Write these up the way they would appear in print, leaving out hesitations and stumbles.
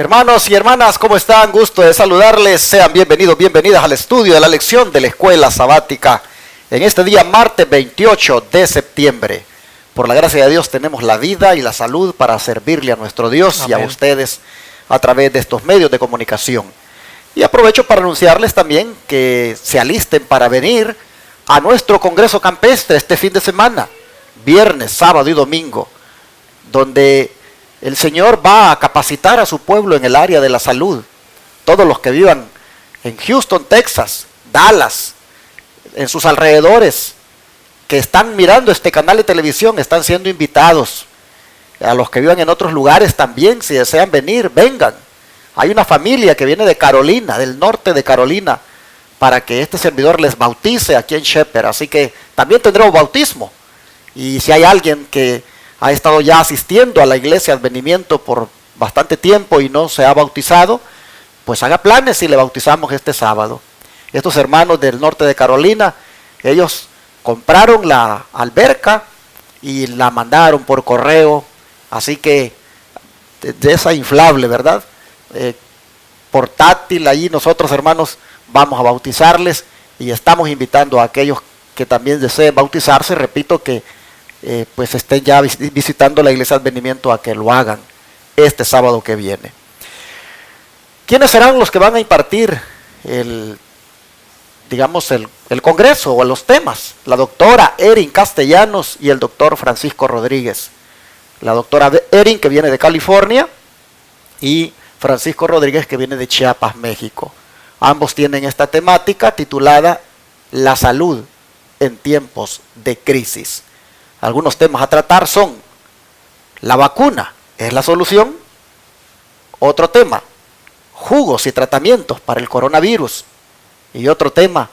Hermanos y hermanas, ¿cómo están? Gusto de saludarles. Sean bienvenidos, bienvenidas al estudio de la lección de la Escuela Sabática. En este día, martes 28 de septiembre. Por la gracia de Dios tenemos la vida y la salud para servirle a nuestro Dios. Amén. Y a ustedes a través de estos medios de comunicación. Y aprovecho para anunciarles también que se alisten para venir a nuestro Congreso Campestre este fin de semana, viernes, sábado y domingo, donde el Señor va a capacitar a su pueblo en el área de la salud. Todos los que vivan en Houston, Texas, Dallas, en sus alrededores, que están mirando este canal de televisión, están siendo invitados. A los que vivan en otros lugares también, si desean venir, vengan. Hay una familia que viene de Carolina, del norte de Carolina, para que este servidor les bautice aquí en Shepherd. Así que también tendremos bautismo. Y si hay alguien que ha estado ya asistiendo a la iglesia Advenimiento por bastante tiempo y no se ha bautizado, pues haga planes y le bautizamos este sábado. Estos hermanos del norte de Carolina, ellos compraron la alberca y la mandaron por correo, así que de esa inflable, ¿verdad? Portátil, allí nosotros, hermanos, vamos a bautizarles y estamos invitando a aquellos que también deseen bautizarse. Repito que pues estén ya visitando la iglesia Advenimiento a que lo hagan este sábado que viene. ¿Quiénes serán los que van a impartir el congreso o los temas? La doctora Erin Castellanos y el doctor Francisco Rodríguez. La doctora Erin, que viene de California, y Francisco Rodríguez, que viene de Chiapas, México. Ambos tienen esta temática titulada La salud en tiempos de crisis. Algunos temas a tratar son: la vacuna es la solución. Otro tema: jugos y tratamientos para el coronavirus. Y otro tema: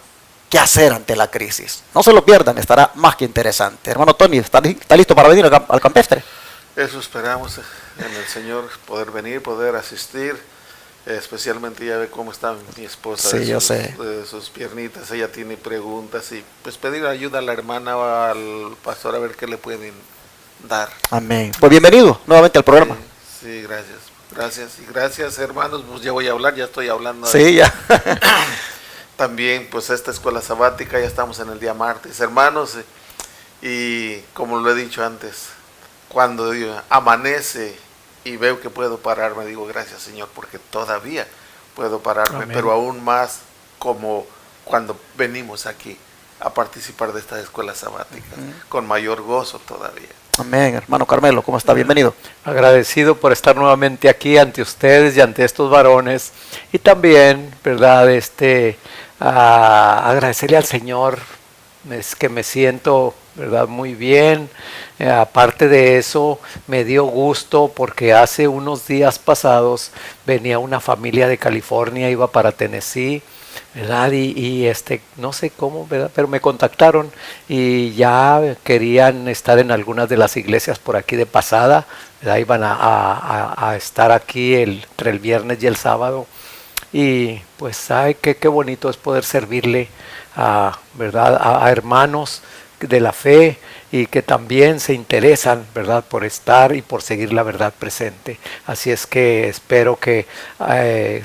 ¿qué hacer ante la crisis? No se lo pierdan, estará más que interesante. Hermano Tony, ¿está listo para venir al campestre? Eso esperamos en el Señor, poder venir, poder asistir. Especialmente ya ve cómo está mi esposa, sí, yo sé, de sus piernitas. Ella tiene preguntas y pues pedir ayuda a la hermana o al pastor a ver qué le pueden dar. Amén. Pues bienvenido nuevamente al programa. Sí, gracias hermanos. Pues ya voy a hablar, ya estoy hablando. Sí, ya. También pues esta escuela sabática, ya estamos en el día martes, hermanos, y como lo he dicho antes, cuando amanece y veo que puedo pararme, digo gracias Señor, porque todavía puedo pararme. Amén. Pero aún más como cuando venimos aquí a participar de esta escuela sabática, con mayor gozo todavía. Amén. Hermano Carmelo, ¿cómo está? Bienvenido. Agradecido por estar nuevamente aquí ante ustedes y ante estos varones, y también, ¿verdad? Agradecerle al Señor, es que me siento, ¿verdad?, muy bien. Aparte de eso, me dio gusto porque hace unos días pasados venía una familia de California, iba para Tennessee, ¿verdad? Y no sé cómo, ¿verdad?, pero me contactaron y ya querían estar en algunas de las iglesias por aquí de pasada, ¿verdad? Iban a estar aquí entre el viernes y el sábado. Y pues sabe qué bonito es poder servirle ¿verdad?, a hermanos de la fe y que también se interesan, ¿verdad?, por estar y por seguir la verdad presente. Así es que espero que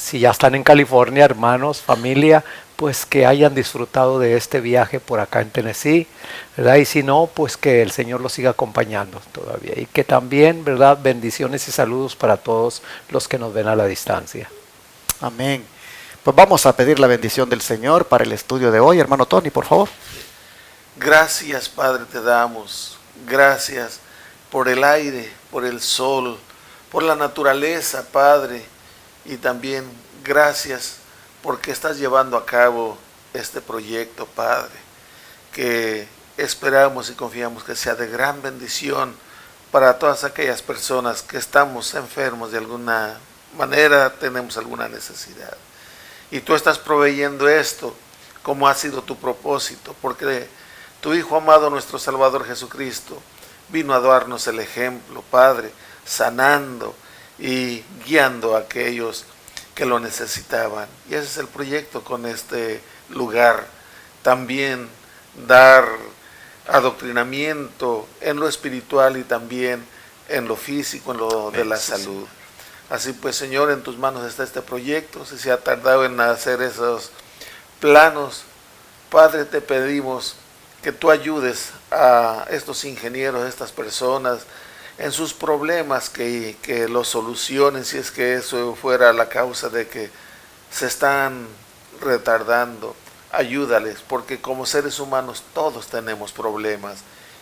si ya están en California, hermanos, familia, pues que hayan disfrutado de este viaje por acá en Tennessee, ¿verdad? Y si no, pues que el Señor los siga acompañando todavía. Y que también, ¿verdad?, bendiciones y saludos para todos los que nos ven a la distancia. Amén. Pues vamos a pedir la bendición del Señor para el estudio de hoy. Hermano Tony, por favor. Gracias, Padre, te damos. Gracias por el aire, por el sol, por la naturaleza, Padre. Y también gracias porque estás llevando a cabo este proyecto, Padre, que esperamos y confiamos que sea de gran bendición para todas aquellas personas que estamos enfermos de alguna manera, tenemos alguna necesidad. Y tú estás proveyendo esto como ha sido tu propósito, porque tu Hijo amado, nuestro Salvador Jesucristo, vino a darnos el ejemplo, Padre, sanando y guiando a aquellos que lo necesitaban. Y ese es el proyecto con este lugar. También dar adoctrinamiento en lo espiritual y también en lo físico, en lo de la salud. Así pues, Señor, en tus manos está este proyecto. Si se ha tardado en hacer esos planos, Padre, te pedimos que tú ayudes a estos ingenieros, a estas personas, en sus problemas, que los solucionen, si es que eso fuera la causa de que se están retardando. Ayúdales, porque como seres humanos todos tenemos problemas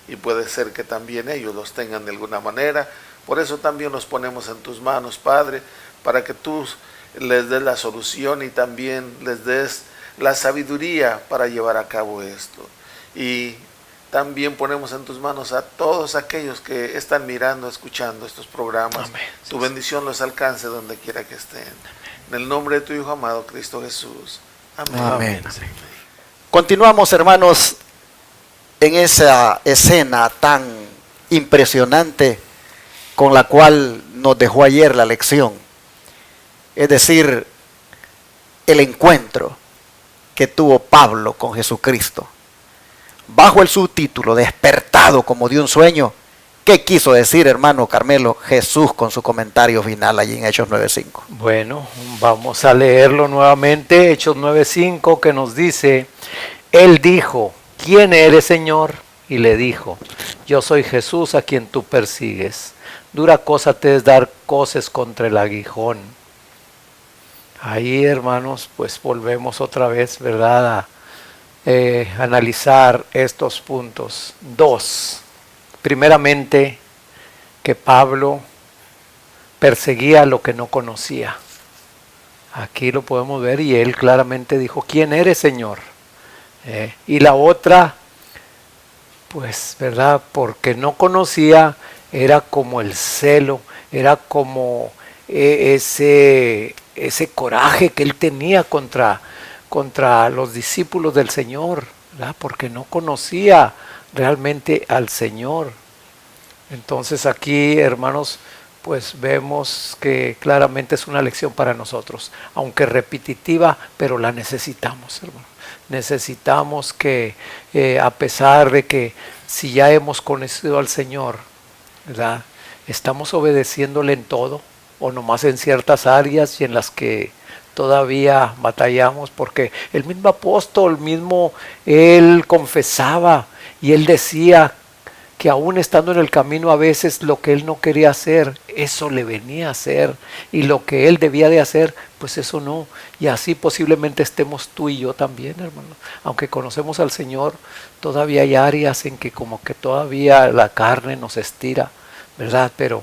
y puede ser que también ellos los tengan de alguna manera. Por eso también los ponemos en tus manos, Padre, para que tú les des la solución y también les des la sabiduría para llevar a cabo esto. Y también ponemos en tus manos a todos aquellos que están mirando, escuchando estos programas. Amén. Tu bendición los alcance donde quiera que estén. En el nombre de tu Hijo amado, Cristo Jesús. Amén. Amén. Continuamos, hermanos, en esa escena tan impresionante con la cual nos dejó ayer la lección. Es decir, el encuentro que tuvo Pablo con Jesucristo. Bajo el subtítulo Despertado como de un sueño, ¿qué quiso decir, hermano Carmelo, Jesús con su comentario final allí en Hechos 9:5? Bueno, vamos a leerlo nuevamente, Hechos 9:5, que nos dice, Él dijo, ¿quién eres, Señor? Y le dijo, yo soy Jesús a quien tú persigues. Dura cosa te es dar coces contra el aguijón. Ahí, hermanos, pues volvemos otra vez, ¿verdad?, a analizar estos puntos. 2. Primeramente, que Pablo perseguía lo que no conocía. Aquí lo podemos ver y él claramente dijo, ¿quién eres, Señor? Y la otra, pues, ¿verdad? Porque no conocía, era como el celo, era como ese coraje que él tenía contra los discípulos del Señor, ¿verdad? Porque no conocía realmente al Señor. Entonces aquí, hermanos, pues vemos que claramente es una lección para nosotros, aunque repetitiva, pero la necesitamos, hermano. Necesitamos que a pesar de que si ya hemos conocido al Señor, ¿verdad?, estamos obedeciéndole en todo o nomás en ciertas áreas y en las que todavía batallamos, porque el mismo apóstol, él confesaba y él decía que aún estando en el camino a veces lo que él no quería hacer, eso le venía a hacer, y lo que él debía de hacer, pues eso no. Y así posiblemente estemos tú y yo también, hermano. Aunque conocemos al Señor, todavía hay áreas en que como que todavía la carne nos estira, ¿verdad? Pero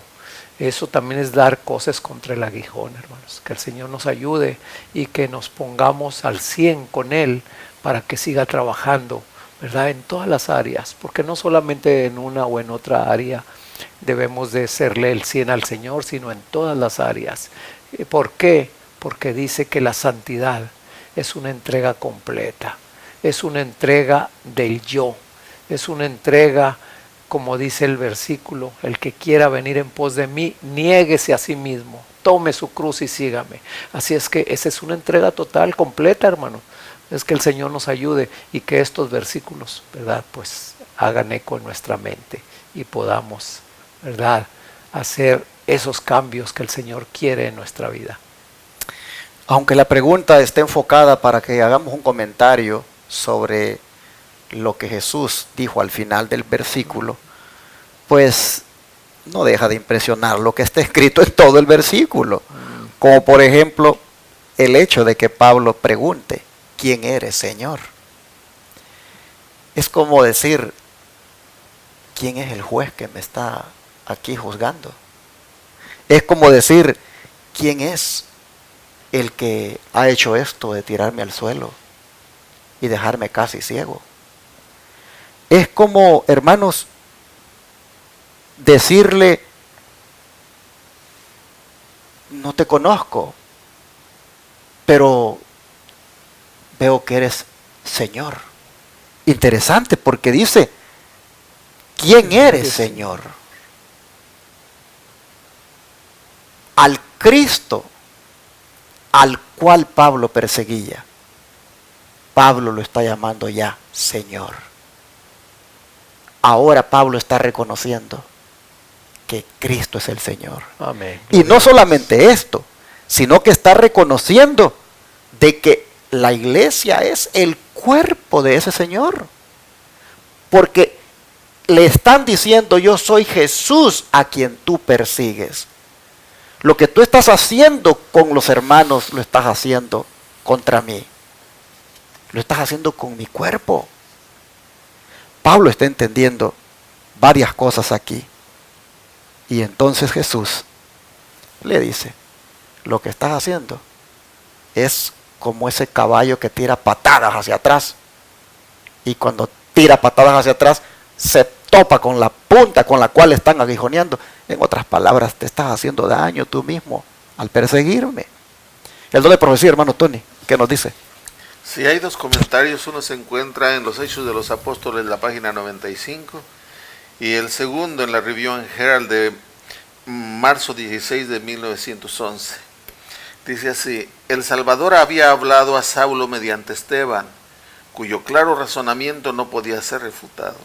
eso también es dar cosas contra el aguijón, hermanos. Que el Señor nos ayude y que nos pongamos al 100 con Él para que siga trabajando, ¿verdad?, en todas las áreas. Porque no solamente en una o en otra área debemos de serle el 100 al Señor, sino en todas las áreas. ¿Por qué? Porque dice que la santidad es una entrega completa. Es una entrega del yo. Es una entrega, como dice el versículo, el que quiera venir en pos de mí, niéguese a sí mismo, tome su cruz y sígame. Así es que esa es una entrega total, completa, hermano. Es que el Señor nos ayude y que estos versículos, ¿verdad?, pues hagan eco en nuestra mente y podamos, ¿verdad?, hacer esos cambios que el Señor quiere en nuestra vida. Aunque la pregunta esté enfocada para que hagamos un comentario sobre lo que Jesús dijo al final del versículo, pues no deja de impresionar lo que está escrito en todo el versículo. Como por ejemplo el hecho de que Pablo pregunte, ¿quién eres, Señor? Es como decir, ¿quién es el juez que me está aquí juzgando? Es como decir, ¿quién es el que ha hecho esto de tirarme al suelo y dejarme casi ciego? Es como, hermanos, decirle, no te conozco, pero veo que eres Señor. Interesante, porque dice, ¿quién eres, Señor? Al Cristo al cual Pablo perseguía, Pablo lo está llamando ya Señor. Ahora Pablo está reconociendo que Cristo es el Señor. Amén. Y no solamente esto, sino que está reconociendo de que la iglesia es el cuerpo de ese Señor. Porque le están diciendo: yo soy Jesús a quien tú persigues. Lo que tú estás haciendo con los hermanos, lo estás haciendo contra mí. Lo estás haciendo con mi cuerpo. Pablo está entendiendo varias cosas aquí. Y entonces Jesús le dice: lo que estás haciendo es como ese caballo que tira patadas hacia atrás. Y cuando tira patadas hacia atrás, se topa con la punta con la cual están aguijoneando. En otras palabras, te estás haciendo daño tú mismo al perseguirme. El don de profecía, hermano Tony, ¿qué nos dice? Si hay dos comentarios, uno se encuentra en los Hechos de los Apóstoles, la página 95, y el segundo en la Review and Herald de marzo 16 de 1911. Dice así: el Salvador había hablado a Saulo mediante Esteban, cuyo claro razonamiento no podía ser refutado.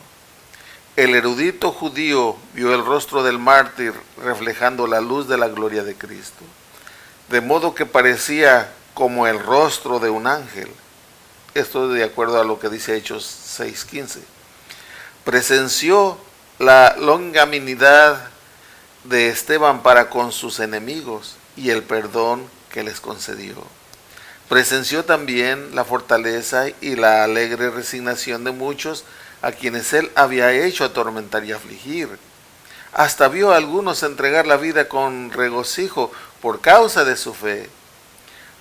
El erudito judío vio el rostro del mártir reflejando la luz de la gloria de Cristo, de modo que parecía como el rostro de un ángel. Esto de acuerdo a lo que dice Hechos 6:15. Presenció la longanimidad de Esteban para con sus enemigos y el perdón que les concedió. Presenció también la fortaleza y la alegre resignación de muchos a quienes él había hecho atormentar y afligir. Hasta vio a algunos entregar la vida con regocijo por causa de su fe.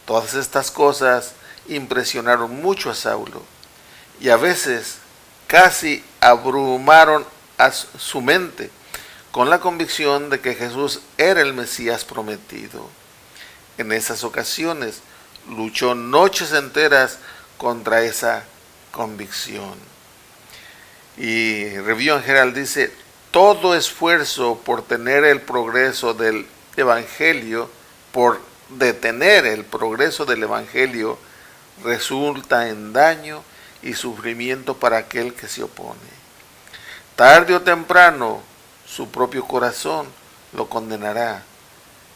Todas estas cosas impresionaron mucho a Saulo y a veces casi abrumaron a su mente con la convicción de que Jesús era el Mesías prometido. En esas ocasiones luchó noches enteras contra esa convicción. Y Review and Herald dice: todo esfuerzo por tener el progreso del Evangelio, por detener el progreso del Evangelio, resulta en daño y sufrimiento para aquel que se opone. Tarde o temprano, su propio corazón lo condenará.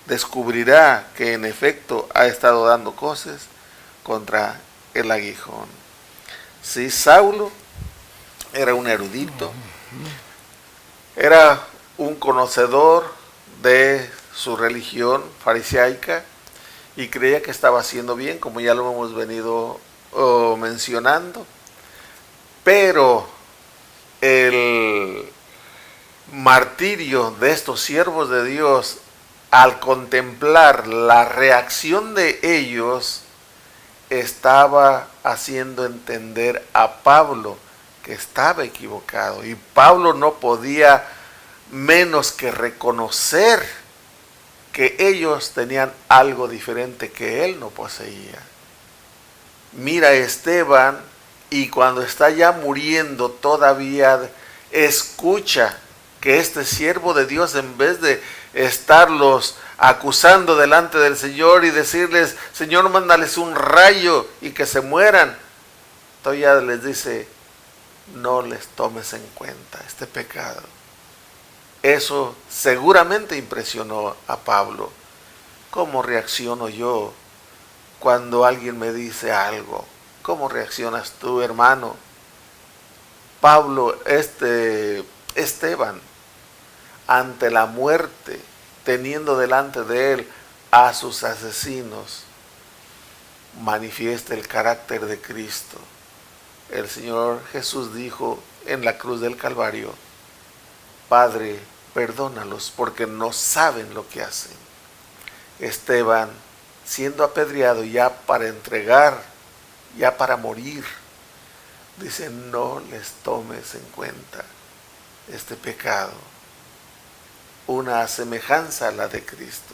Descubrirá que en efecto ha estado dando cosas contra el aguijón. Sí, Saulo era un erudito, era un conocedor de su religión farisaica y creía que estaba haciendo bien, como ya lo hemos venido mencionando. Pero el martirio de estos siervos de Dios, al contemplar la reacción de ellos, estaba haciendo entender a Pablo que estaba equivocado. Y Pablo no podía menos que reconocer que ellos tenían algo diferente que él no poseía. Mira a Esteban, y cuando está ya muriendo todavía escucha que este siervo de Dios, en vez de estarlos acusando delante del Señor y decirles: Señor, mándales un rayo y que se mueran, todavía les dice: no les tomes en cuenta este pecado. Eso seguramente impresionó a Pablo. ¿Cómo reacciono yo cuando alguien me dice algo? ¿Cómo reaccionas tú, hermano? Pablo, Esteban, ante la muerte, teniendo delante de él a sus asesinos, manifiesta el carácter de Cristo. El Señor Jesús dijo en la cruz del Calvario: Padre, perdónalos porque no saben lo que hacen. Esteban, siendo apedreado ya para entregar, ya para morir, dice: no les tomes en cuenta este pecado. Una semejanza a la de Cristo.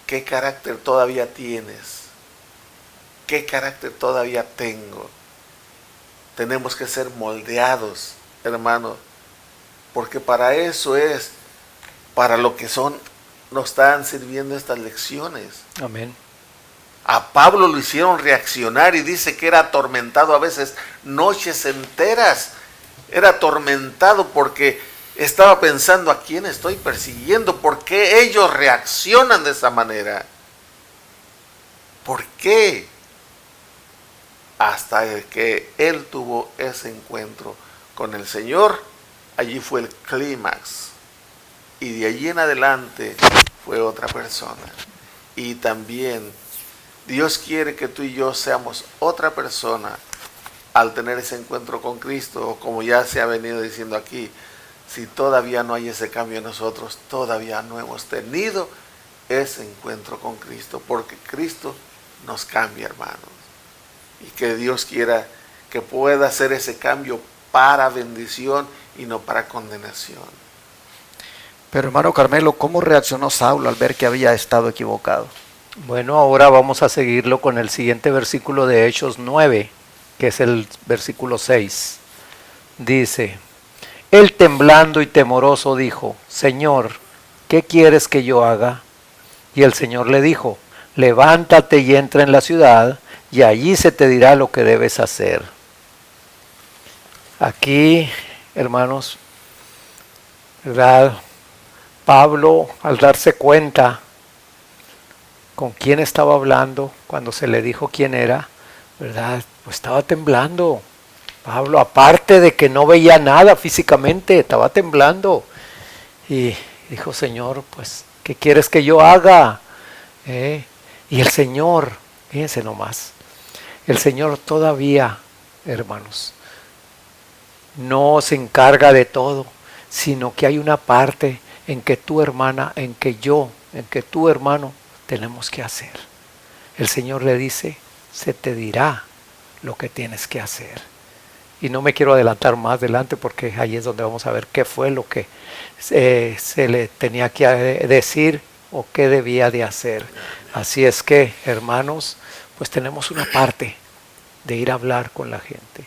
¿Qué carácter todavía tienes? ¿Qué carácter todavía tengo? Tenemos que ser moldeados, hermano, porque para eso es, para lo que nos están sirviendo estas lecciones. Amén. A Pablo lo hicieron reaccionar y dice que era atormentado a veces noches enteras. Era atormentado porque estaba pensando: ¿a quién estoy persiguiendo? ¿Por qué ellos reaccionan de esa manera? ¿Por qué? Hasta que él tuvo ese encuentro con el Señor, allí fue el clímax. Y de allí en adelante fue otra persona. Y también Dios quiere que tú y yo seamos otra persona al tener ese encuentro con Cristo, o como ya se ha venido diciendo aquí, si todavía no hay ese cambio en nosotros, todavía no hemos tenido ese encuentro con Cristo, porque Cristo nos cambia, hermanos. Y que Dios quiera que pueda hacer ese cambio para bendición y no para condenación. Pero hermano Carmelo, ¿cómo reaccionó Saulo al ver que había estado equivocado? Bueno, ahora vamos a seguirlo con el siguiente versículo de Hechos 9, que es el versículo 6. Dice: él temblando y temoroso dijo: Señor, ¿qué quieres que yo haga? Y el Señor le dijo: levántate y entra en la ciudad, y allí se te dirá lo que debes hacer. Aquí, hermanos, ¿verdad? Pablo, al darse cuenta con quién estaba hablando, cuando se le dijo quién era, ¿verdad? Pues estaba temblando. Pablo, aparte de que no veía nada físicamente, estaba temblando. Y dijo: Señor, pues, ¿qué quieres que yo haga? Y el Señor, fíjense nomás, el Señor todavía, hermanos, no se encarga de todo, sino que hay una parte en que tu hermana, en que yo, en que tu hermano tenemos que hacer. El Señor le dice: se te dirá lo que tienes que hacer. Y no me quiero adelantar más adelante, porque ahí es donde vamos a ver qué fue lo que se le tenía que decir o qué debía de hacer. Así es que, hermanos, pues tenemos una parte de ir a hablar con la gente,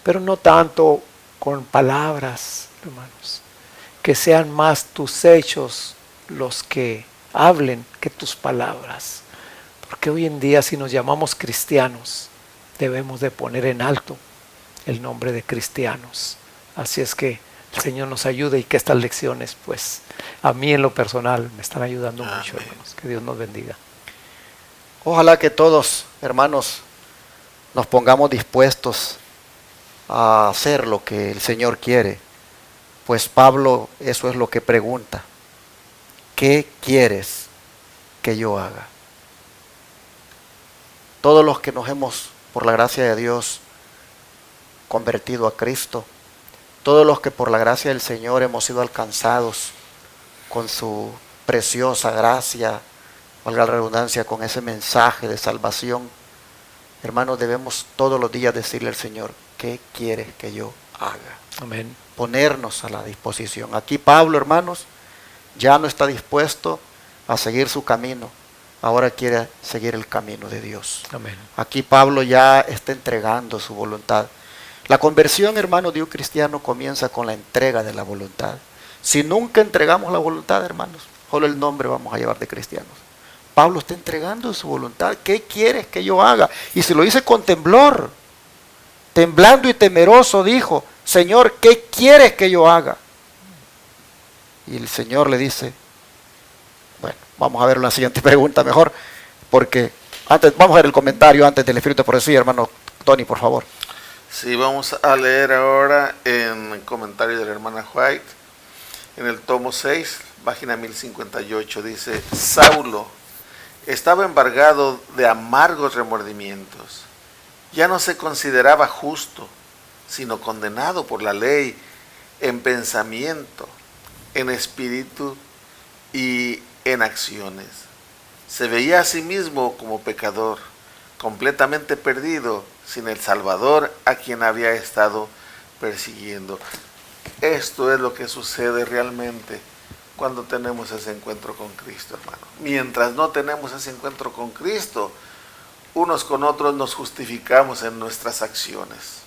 pero no tanto con palabras, hermanos, que sean más tus hechos los que hablen que tus palabras, porque hoy en día, si nos llamamos cristianos, debemos de poner en alto el nombre de cristianos. Así es que el Señor nos ayude, y que estas lecciones, pues, a mí en lo personal me están ayudando mucho, hermanos. Que Dios nos bendiga. Ojalá que todos, hermanos, nos pongamos dispuestos a hacer lo que el Señor quiere. Pues Pablo eso es lo que pregunta: ¿qué quieres que yo haga? Todos los que nos hemos, por la gracia de Dios, convertido a Cristo, todos los que por la gracia del Señor hemos sido alcanzados con su preciosa gracia, valga la redundancia, con ese mensaje de salvación, hermanos, debemos todos los días decirle al Señor: ¿qué quieres que yo haga? Amén. Ponernos a la disposición. Aquí Pablo, hermanos, ya no está dispuesto a seguir su camino, ahora quiere seguir el camino de Dios. Amén. Aquí Pablo ya está entregando su voluntad. La conversión, hermano, de un cristiano comienza con la entrega de la voluntad. Si nunca entregamos la voluntad, hermanos, solo el nombre vamos a llevar de cristianos. Pablo está entregando su voluntad. ¿Qué quieres que yo haga? Y se lo dice con temblor. Temblando y temeroso dijo: Señor, ¿qué quieres que yo haga? Y el Señor le dice, bueno, vamos a ver la siguiente pregunta mejor, porque antes, vamos a ver el comentario antes del Espíritu de Profecía, hermano Tony, por favor. Sí, vamos a leer ahora en el comentario de la hermana White, en el tomo 6, página 1058, dice: Saulo estaba embargado de amargos remordimientos. Ya no se consideraba justo, sino condenado por la ley en pensamiento, en espíritu y en acciones. Se veía a sí mismo como pecador, completamente perdido, sin el Salvador a quien había estado persiguiendo. Esto es lo que sucede realmente cuando tenemos ese encuentro con Cristo, hermano. Mientras no tenemos ese encuentro con Cristo, unos con otros nos justificamos en nuestras acciones.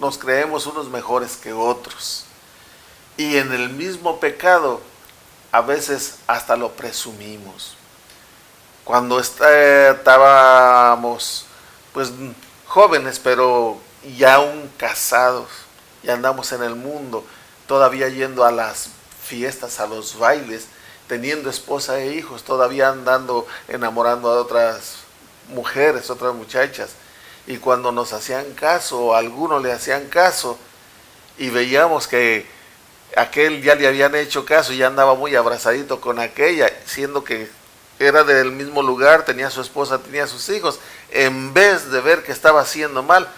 Nos creemos unos mejores que otros. Y en el mismo pecado, a veces hasta lo presumimos. Cuando estábamos, pues, jóvenes, pero ya aún casados, ya andamos en el mundo, todavía yendo a las fiestas, a los bailes, teniendo esposa e hijos, todavía andando, enamorando a otras mujeres, otras muchachas. Y cuando nos hacían caso, o a algunos le hacían caso, y veíamos que aquel ya le habían hecho caso y ya andaba muy abrazadito con aquella, siendo que era del mismo lugar, tenía su esposa, tenía sus hijos, en vez de ver que estaba haciendo mal,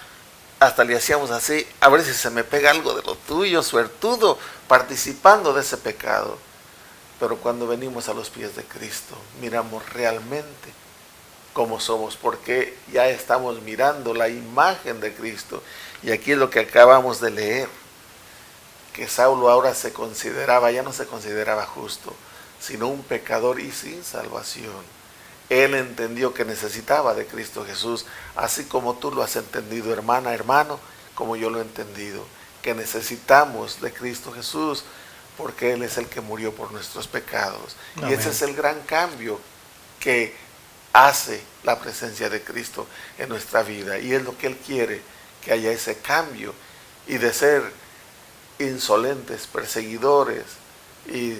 hasta le hacíamos así, a ver si se me pega algo de lo tuyo, suertudo, participando de ese pecado. Pero cuando venimos a los pies de Cristo, miramos realmente cómo somos, porque ya estamos mirando la imagen de Cristo. Y aquí es lo que acabamos de leer, que Saulo ahora ya no se consideraba justo, sino un pecador y sin salvación. Él entendió que necesitaba de Cristo Jesús, así como tú lo has entendido, hermana, hermano, como yo lo he entendido, que necesitamos de Cristo Jesús, porque Él es el que murió por nuestros pecados. Amén. Y ese es el gran cambio que hace la presencia de Cristo en nuestra vida. Y es lo que Él quiere, que haya ese cambio, y de ser insolentes, perseguidores, y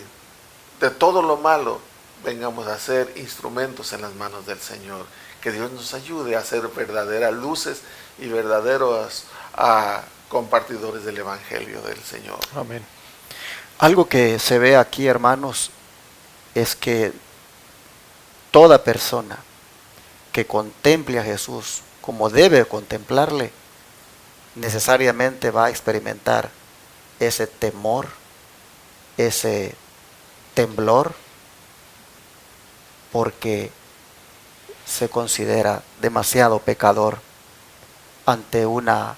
de todo lo malo, vengamos a ser instrumentos en las manos del Señor. Que Dios nos ayude a ser verdaderas luces y verdaderos compartidores del Evangelio del Señor. Amén. Algo que se ve aquí, hermanos, es que toda persona que contemple a Jesús como debe contemplarle, necesariamente va a experimentar ese temor, ese temblor, porque se considera demasiado pecador ante una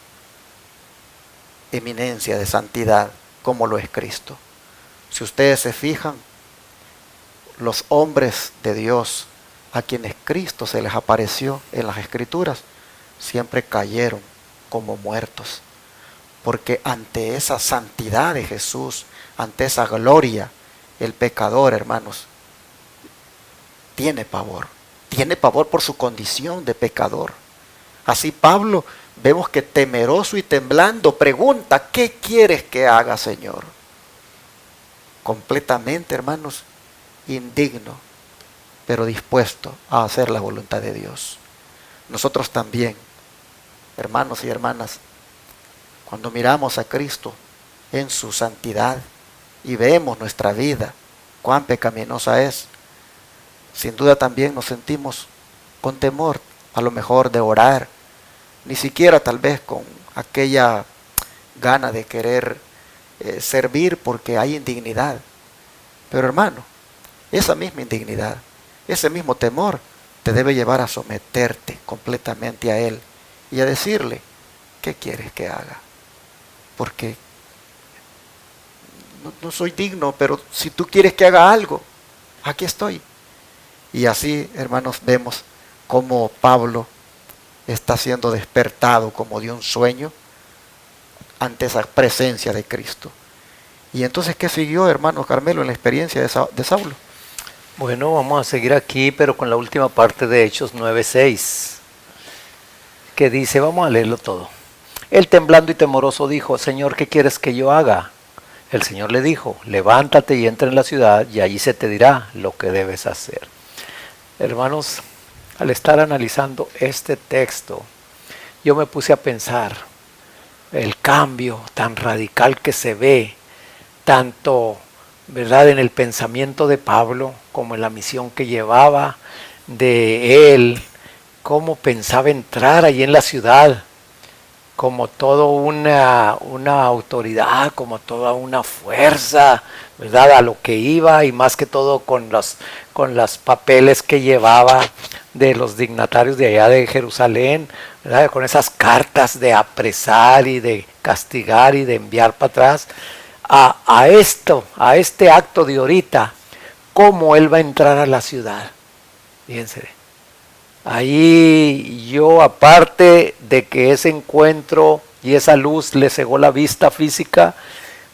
eminencia de santidad como lo es Cristo. Si ustedes se fijan, los hombres de Dios a quienes Cristo se les apareció en las Escrituras, siempre cayeron como muertos, porque ante esa santidad de Jesús, ante esa gloria, el pecador, hermanos, tiene pavor por su condición de pecador. Así Pablo, vemos que temeroso y temblando pregunta: ¿qué quieres que haga, Señor? Completamente, hermanos, indigno, pero dispuesto a hacer la voluntad de Dios. Nosotros también, hermanos y hermanas, cuando miramos a Cristo en su santidad y vemos nuestra vida, cuán pecaminosa es, sin duda también nos sentimos con temor, a lo mejor de orar, ni siquiera tal vez con aquella gana de querer servir porque hay indignidad. Pero hermano, esa misma indignidad, ese mismo temor te debe llevar a someterte completamente a Él y a decirle: ¿qué quieres que haga? Porque no soy digno, pero si tú quieres que haga algo, aquí estoy. Y así, hermanos, vemos cómo Pablo está siendo despertado como de un sueño ante esa presencia de Cristo. Y entonces, ¿qué siguió, hermano Carmelo, en la experiencia de Saulo? Bueno, vamos a seguir aquí, pero con la última parte de Hechos 9:6, que dice, vamos a leerlo todo. Él, temblando y temoroso, dijo: Señor, ¿qué quieres que yo haga? El Señor le dijo: levántate y entra en la ciudad, y allí se te dirá lo que debes hacer. Hermanos, al estar analizando este texto, yo me puse a pensar el cambio tan radical que se ve, tanto, ¿verdad?, en el pensamiento de Pablo como en la misión que llevaba de él, cómo pensaba entrar allí en la ciudad, como toda una autoridad, como toda una fuerza, ¿verdad?, a lo que iba, y más que todo con los papeles que llevaba de los dignatarios de allá de Jerusalén, ¿verdad?, con esas cartas de apresar y de castigar y de enviar para atrás, a este acto de ahorita, cómo él va a entrar a la ciudad. Fíjense. Ahí yo, aparte de que ese encuentro y esa luz le cegó la vista física,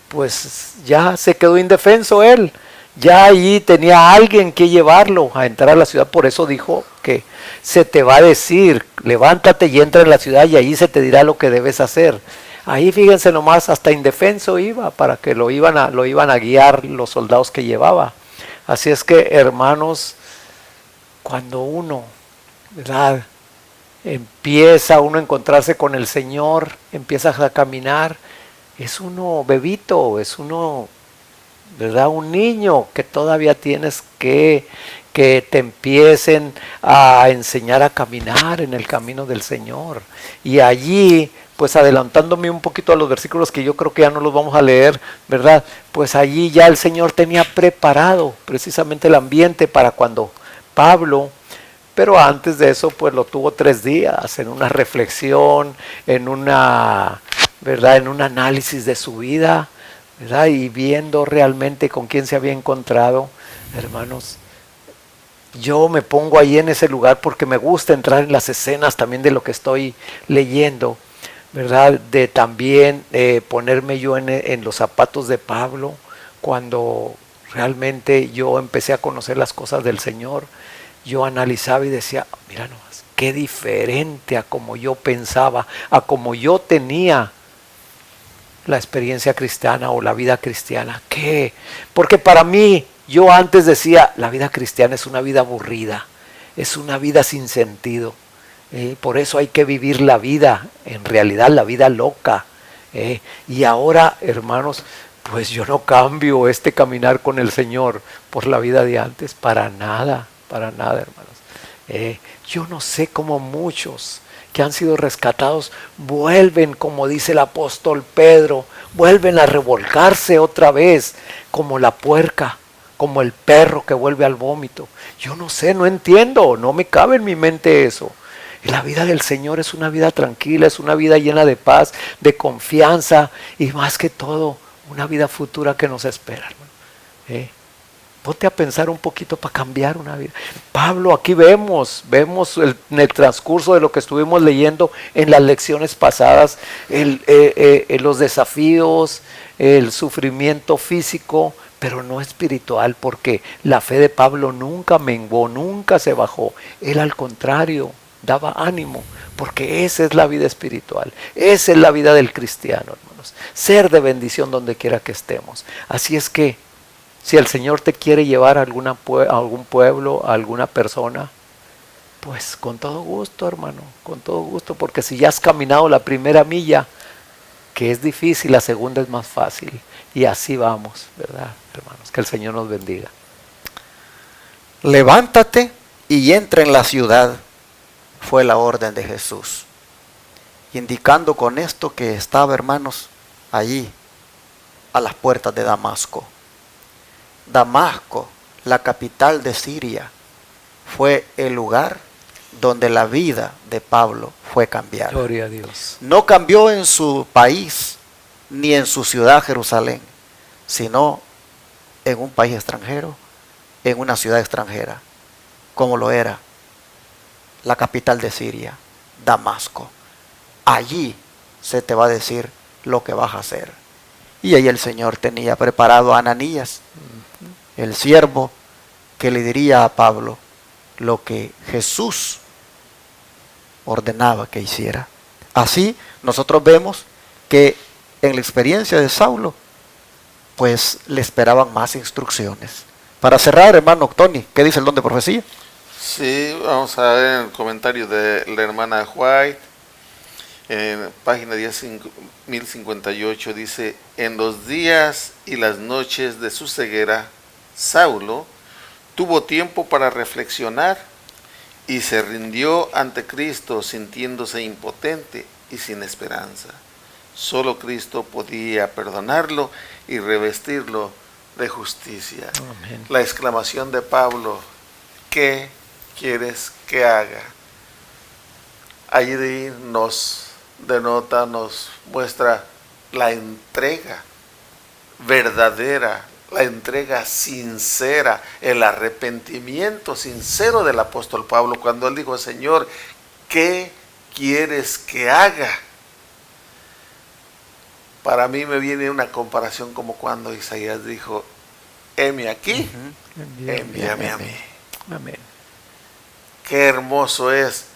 pues ya se quedó indefenso él. Ya allí tenía alguien que llevarlo a entrar a la ciudad. Por eso dijo que se te va a decir: levántate y entra en la ciudad, y allí se te dirá lo que debes hacer. Ahí fíjense nomás, hasta indefenso iba para que lo iban a guiar los soldados que llevaba. Así es que, hermanos, cuando uno, ¿verdad?, empieza uno a encontrarse con el Señor, empiezas a caminar, es uno bebito, es uno, ¿verdad?, un niño que todavía tienes que te empiecen a enseñar a caminar en el camino del Señor. Y allí, pues adelantándome un poquito a los versículos que yo creo que ya no los vamos a leer, ¿verdad? Pues allí ya el Señor tenía preparado precisamente el ambiente para cuando Pablo, pero antes de eso pues lo tuvo 3 días en una reflexión, en una, ¿verdad?, en un análisis de su vida, ¿verdad?, y viendo realmente con quién se había encontrado. Hermanos, yo me pongo ahí en ese lugar porque me gusta entrar en las escenas también de lo que estoy leyendo, ¿verdad? De también ponerme yo en los zapatos de Pablo cuando realmente yo empecé a conocer las cosas del Señor. Yo analizaba y decía, mira nomás, qué diferente a como yo pensaba, a como yo tenía la experiencia cristiana o la vida cristiana. ¿Qué? Porque para mí, yo antes decía, la vida cristiana es una vida aburrida, es una vida sin sentido. Por eso hay que vivir la vida, en realidad la vida loca. Y ahora, hermanos, pues yo no cambio este caminar con el Señor por la vida de antes, para nada, hermanos. Yo no sé cómo muchos que han sido rescatados vuelven, como dice el apóstol Pedro, vuelven a revolcarse otra vez, como la puerca, como el perro que vuelve al vómito. Yo no sé, no entiendo, no me cabe en mi mente eso. Y la vida del Señor es una vida tranquila, es una vida llena de paz, de confianza y más que todo, una vida futura que nos espera, hermano. Ponte a pensar un poquito para cambiar una vida. Pablo, aquí vemos en el transcurso de lo que estuvimos leyendo en las lecciones pasadas, los desafíos, el sufrimiento físico, pero no espiritual, porque la fe de Pablo nunca menguó, nunca se bajó. Él al contrario, daba ánimo, porque esa es la vida espiritual, esa es la vida del cristiano, hermanos. Ser de bendición donde quiera que estemos. Así es que, si el Señor te quiere llevar a algún pueblo, a alguna persona, pues con todo gusto, hermano, con todo gusto, porque si ya has caminado la primera milla, que es difícil, la segunda es más fácil. Y así vamos, ¿verdad, hermanos? Que el Señor nos bendiga. Levántate y entra en la ciudad, fue la orden de Jesús. Indicando con esto que estaba, hermanos, allí, a las puertas de Damasco. Damasco, la capital de Siria, fue el lugar donde la vida de Pablo fue cambiada. Gloria a Dios. No cambió en su país ni en su ciudad Jerusalén, sino en un país extranjero, en una ciudad extranjera, como lo era la capital de Siria, Damasco. Allí se te va a decir lo que vas a hacer. Y ahí el Señor tenía preparado a Ananías, el siervo que le diría a Pablo lo que Jesús ordenaba que hiciera. Así nosotros vemos que en la experiencia de Saulo, pues le esperaban más instrucciones. Para cerrar, hermano Tony, ¿qué dice el don de profecía? Sí, vamos a ver el comentario de la hermana White. En página 1058 dice: en los días y las noches de su ceguera, Saulo tuvo tiempo para reflexionar y se rindió ante Cristo sintiéndose impotente y sin esperanza. Solo Cristo podía perdonarlo y revestirlo de justicia. Amén. La exclamación de Pablo: ¿qué quieres que haga? Allí nos denota, nos muestra la entrega verdadera, la entrega sincera, el arrepentimiento sincero del apóstol Pablo cuando él dijo: Señor, ¿qué quieres que haga? Para mí me viene una comparación como cuando Isaías dijo: heme aquí, envíame a mí. Amén. Qué hermoso es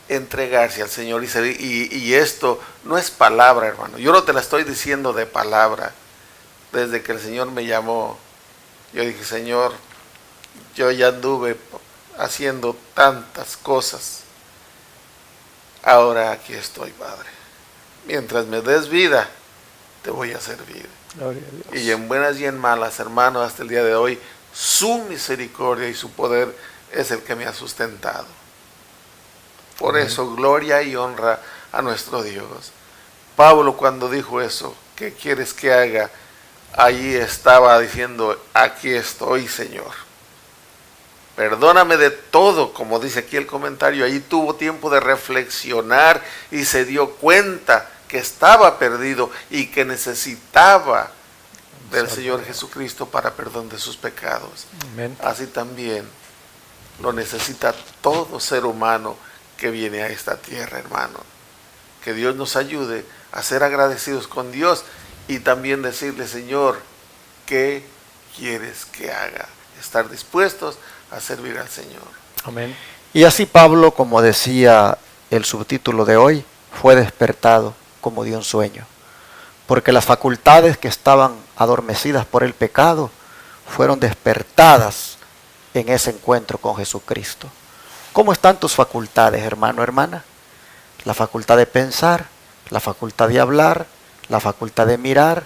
entregarse al Señor. Y esto no es palabra, hermano. Yo no te la estoy diciendo de palabra. Desde que el Señor me llamó, yo dije, Señor, yo ya anduve haciendo tantas cosas. Ahora aquí estoy, Padre. Mientras me des vida, te voy a servir. Gloria a Dios. Y en buenas y en malas, hermano, hasta el día de hoy, su misericordia y su poder es el que me ha sustentado. Por eso, gloria y honra a nuestro Dios. Pablo, cuando dijo eso, ¿qué quieres que haga? Allí estaba diciendo, aquí estoy, Señor. Perdóname de todo, como dice aquí el comentario. Allí tuvo tiempo de reflexionar y se dio cuenta que estaba perdido y que necesitaba del Señor Jesucristo para perdón de sus pecados. Amén. Así también lo necesita todo ser humano que viene a esta tierra, hermano. Que Dios nos ayude a ser agradecidos con Dios y también decirle, Señor, ¿qué quieres que haga? Estar dispuestos a servir al Señor. Amén. Y así Pablo, como decía el subtítulo de hoy, fue despertado como de un sueño, porque las facultades que estaban adormecidas por el pecado fueron despertadas en ese encuentro con Jesucristo. ¿Cómo están tus facultades, hermano, hermana? La facultad de pensar, la facultad de hablar, la facultad de mirar,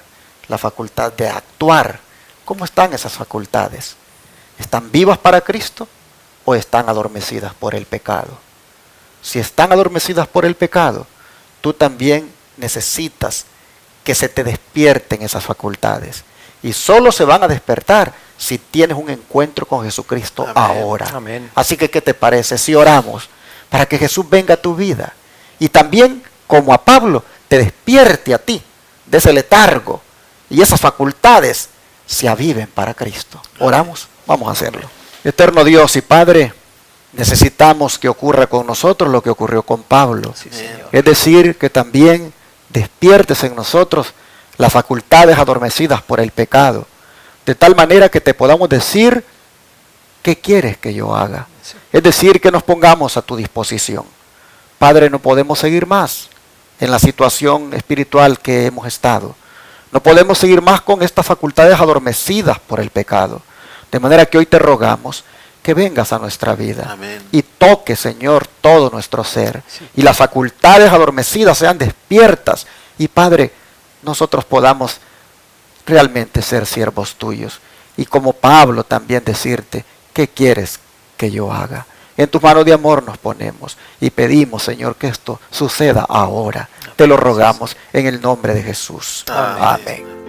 la facultad de actuar. ¿Cómo están esas facultades? ¿Están vivas para Cristo o están adormecidas por el pecado? Si están adormecidas por el pecado, tú también necesitas que se te despierten esas facultades. Y solo se van a despertar si tienes un encuentro con Jesucristo. Amén. Ahora. Amén. Así que, ¿qué te parece si oramos para que Jesús venga a tu vida? Y también, como a Pablo, te despierte a ti de ese letargo y esas facultades se aviven para Cristo. ¿Oramos? Vamos a hacerlo. Eterno Dios y Padre, necesitamos que ocurra con nosotros lo que ocurrió con Pablo. Sí, Señor. Es decir, que también despiertes en nosotros las facultades adormecidas por el pecado, de tal manera que te podamos decir, ¿qué quieres que yo haga? Sí. Es decir, que nos pongamos a tu disposición. Padre, no podemos seguir más en la situación espiritual que hemos estado. No podemos seguir más con estas facultades adormecidas por el pecado. De manera que hoy te rogamos que vengas a nuestra vida. Amén. Y toque, Señor, todo nuestro ser. Sí. Y las facultades adormecidas sean despiertas. Y Padre, nosotros podamos realmente ser siervos tuyos. Y como Pablo también decirte, ¿qué quieres que yo haga? En tus manos de amor nos ponemos y pedimos, Señor, que esto suceda ahora. Te lo rogamos en el nombre de Jesús. Amén. Amén.